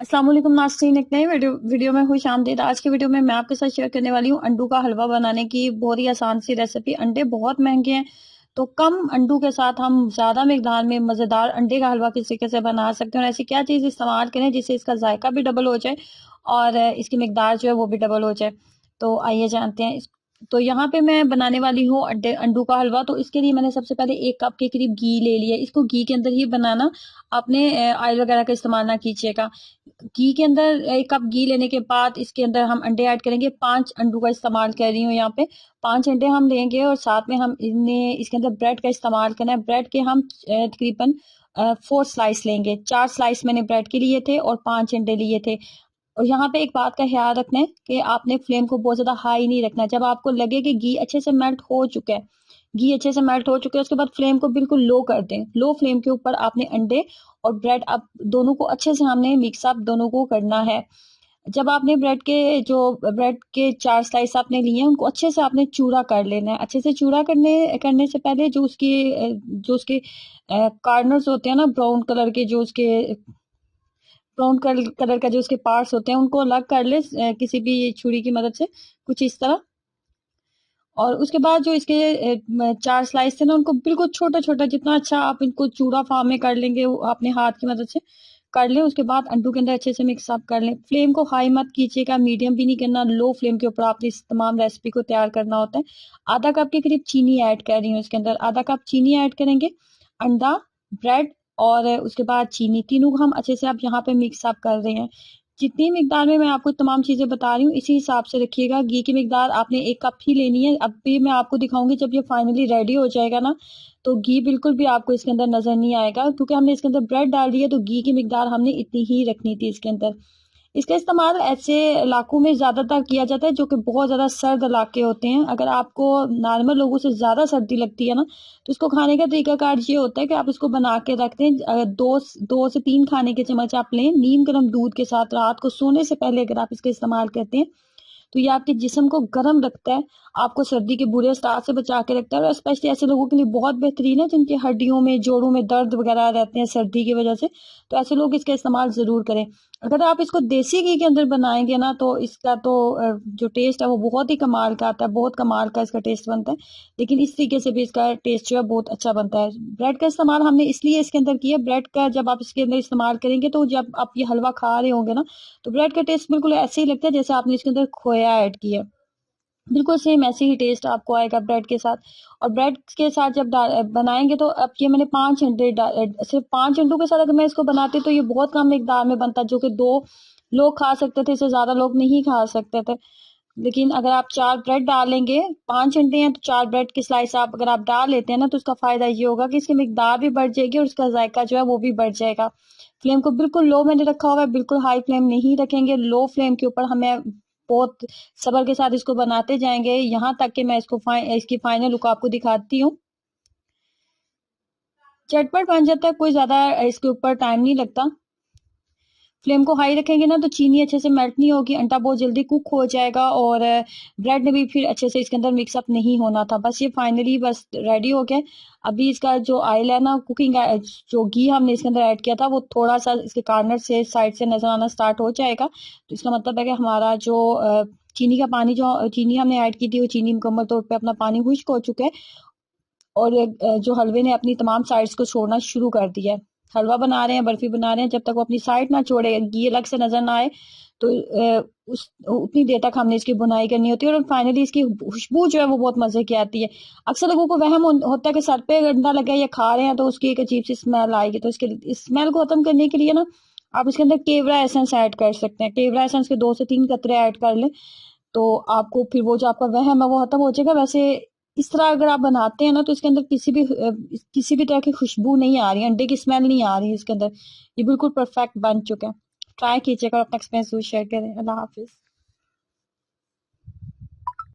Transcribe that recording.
अस्सलाम वालेकुम नाज़रीन, एक नई वीडियो में खुश आमदीद। आज की वीडियो में मैं आपके साथ शेयर करने वाली हूँ अंडों का हलवा बनाने की बहुत ही आसान सी रेसिपी। अंडे बहुत महंगे हैं, तो कम अंडों के साथ हम ज़्यादा मिकदार में मज़ेदार अंडे का हलवा किस तरीके से बना सकते हैं और ऐसी क्या चीज़ इस्तेमाल करें जिससे इसका जायका भी डबल हो जाए और इसकी मिकदार जो है वो भी डबल हो जाए। तो आइए जानते हैं। तो यहाँ पे मैं बनाने वाली हूँ अंडों का हलवा। तो इसके लिए मैंने सबसे पहले 1 कप के करीब घी ले लिया। इसको घी के अंदर ही बनाना, आपने ऑयल वगैरह का इस्तेमाल ना कीजिएगा। घी के अंदर 1 कप घी लेने के बाद इसके अंदर हम अंडे ऐड करेंगे। 5 अंडों का इस्तेमाल कर रही हूँ यहाँ पे। 5 अंडे हम लेंगे और साथ में हम इन्हें इसके अंदर ब्रेड का इस्तेमाल करना है। ब्रेड के हम तकरीबन 4 स्लाइस लेंगे। 4 स्लाइस मैंने ब्रेड के लिए थे और 5 अंडे लिए थे। और यहाँ पे एक बात का ख्याल रखना है कि आपने फ्लेम को बहुत ज्यादा हाई नहीं रखना। जब आपको लगे कि घी अच्छे से मेल्ट हो चुका है, घी अच्छे से मेल्ट हो चुके हैं, उसके बाद फ्लेम को बिल्कुल लो कर दें। लो फ्लेम के ऊपर आपने अंडे और ब्रेड अब दोनों को अच्छे से हमने मिक्सअप दोनों को करना है। जब आपने ब्रेड के 4 स्लाइस आपने लिए हैं, उनको अच्छे से आपने चूरा कर लेना है। अच्छे से चूरा करने करने से पहले जो उसके कार्नर्स होते हैं ना, ब्राउन कलर का जो उसके पार्ट्स होते हैं, उनको अलग कर ले किसी भी छुरी की मदद से, कुछ इस तरह। और उसके बाद जो इसके 4 स्लाइस थे ना, उनको बिल्कुल छोटा छोटा, जितना अच्छा आप इनको चूड़ा फॉर्म में कर लेंगे वो अपने हाथ की मदद से कर लें। उसके बाद अंडों के अंदर अच्छे से मिक्स अप कर लें। फ्लेम को हाई मत कीजिएगा, मीडियम भी नहीं करना, लो फ्लेम के ऊपर आपने इस तमाम रेसिपी को तैयार करना होता है। आधा कप के करीब चीनी ऐड कर रही हूँ इसके अंदर। आधा कप चीनी ऐड करेंगे, अंडा, ब्रेड और उसके बाद चीनी, तीनों को हम अच्छे से अब यहाँ पे मिक्स अप कर रहे हैं। जितनी मिकदार में मैं आपको तमाम चीजें बता रही हूँ, इसी हिसाब से रखिएगा। घी की मिकदार आपने 1 कप ही लेनी है। अब भी मैं आपको दिखाऊंगी जब ये फाइनली रेडी हो जाएगा ना, तो घी बिल्कुल भी आपको इसके अंदर नजर नहीं आएगा, क्योंकि हमने इसके अंदर ब्रेड डाल दी है, तो घी की मिकदार हमने इतनी ही रखनी थी इसके अंदर। इसका इस्तेमाल ऐसे इलाकों में ज़्यादातर किया जाता है जो कि बहुत ज़्यादा सर्द इलाके होते हैं। अगर आपको नॉर्मल लोगों से ज़्यादा सर्दी लगती है ना, तो इसको खाने का तरीकाकार ये होता है कि आप इसको बना के रख दें। अगर 2 से 3 खाने के चम्मच आप लें नीम गर्म दूध के साथ, रात को सोने से पहले अगर आप इसका इस्तेमाल करते हैं, तो ये आपके जिस्म को गर्म रखता है, आपको सर्दी के बुरे असर से बचा के रखता है। और स्पेशली ऐसे लोगों के लिए बहुत बेहतरीन है जिनकी हड्डियों में, जोड़ों में दर्द वगैरह रहते हैं सर्दी की वजह से, तो ऐसे लोग इसका इस्तेमाल ज़रूर करें। अगर आप इसको देसी घी के अंदर बनाएंगे ना, तो इसका तो जो टेस्ट है वो बहुत ही कमाल का आता है, बहुत कमाल का इसका टेस्ट बनता है। लेकिन इस तरीके से भी इसका टेस्ट जो है बहुत अच्छा बनता है। ब्रेड का इस्तेमाल हमने इसलिए इसके अंदर किया, ब्रेड का जब आप इसके अंदर इस्तेमाल करेंगे, तो जब आप ये हलवा खा रहे होंगे ना, तो ब्रेड का टेस्ट बिल्कुल ऐसे ही लगता है जैसे आपने इसके अंदर खोया ऐड किया। बिल्कुल सेम ऐसे ही टेस्ट आपको आएगा ब्रेड के साथ। और ब्रेड के साथ जब बनाएंगे, तो अब ये मैंने 5 अंडे सिर्फ 5 अंडों के साथ अगर मैं इसको बनाती तो ये बहुत कम मिकदार में बनता, जो कि 2 लोग खा सकते थे, इससे ज्यादा लोग नहीं खा सकते थे। लेकिन अगर आप 4 ब्रेड डालेंगे, 5 अंडे हैं तो 4 ब्रेड की स्लाइस आप अगर आप डाल लेते हैं ना, तो उसका फायदा ये होगा कि इसकी मिकदार भी बढ़ जाएगी और उसका जायका जो है वो भी बढ़ जाएगा। फ्लेम को बिल्कुल लो मैंने रखा हुआ है, बिल्कुल हाई फ्लेम नहीं रखेंगे। लो फ्लेम के ऊपर हमें बहुत सब्र के साथ इसको बनाते जाएंगे, यहाँ तक कि मैं इसकी फाइनल लुक आपको दिखाती हूँ। झटपट बन जाता है, कोई ज्यादा इसके ऊपर टाइम नहीं लगता। फ्लेम को हाई रखेंगे ना, तो चीनी अच्छे से मेल्ट नहीं होगी, अंडा बहुत जल्दी कुक हो जाएगा और ब्रेड ने भी फिर अच्छे से इसके अंदर मिक्सअप नहीं होना था। बस ये फाइनली बस रेडी हो गया। अभी इसका जो ऑयल है ना, जो घी हमने इसके अंदर ऐड किया था, वो थोड़ा सा इसके कार्नर से, साइड से नजर आना स्टार्ट हो जाएगा। तो इसका मतलब है कि हमारा जो चीनी का पानी, जो चीनी हमने ऐड की थी, वो चीनी मुकम्मल तौर पर अपना पानी खुश्क हो चुका है और जो हलवे ने अपनी तमाम साइड्स को छोड़ना शुरू कर दिया है। हलवा बना रहे हैं, बर्फी बना रहे हैं, जब तक वो अपनी साइड ना छोड़े, घी अलग से नजर ना आए, तो उस उतनी देर तक हमने इसकी बुनाई करनी होती है। और फाइनली इसकी खुशबू जो है वो बहुत मजे की आती है। अक्सर लोगों को वहम होता है कि सर पे अंडा लगा है या खा रहे हैं तो उसकी एक अजीब सी स्मेल आएगी। तो इसके इस स्मेल को खत्म करने के लिए ना, आप इसके अंदर केवड़ा एसेंस ऐड कर सकते हैं। केवड़ा एसेंस के 2 से 3 कतरे ऐड कर लें, तो आपको फिर वो जो आपका वहम है वो खत्म हो जाएगा। वैसे इस तरह अगर आप बनाते हैं ना, तो इसके अंदर किसी भी तरह की खुशबू नहीं आ रही है, अंडे की स्मेल नहीं आ रही है इसके अंदर। ये बिल्कुल परफेक्ट बन चुका है। ट्राई कीजिएगा और अपना एक्सपीरियंस जरूर शेयर करें। अल्लाह हाफिज।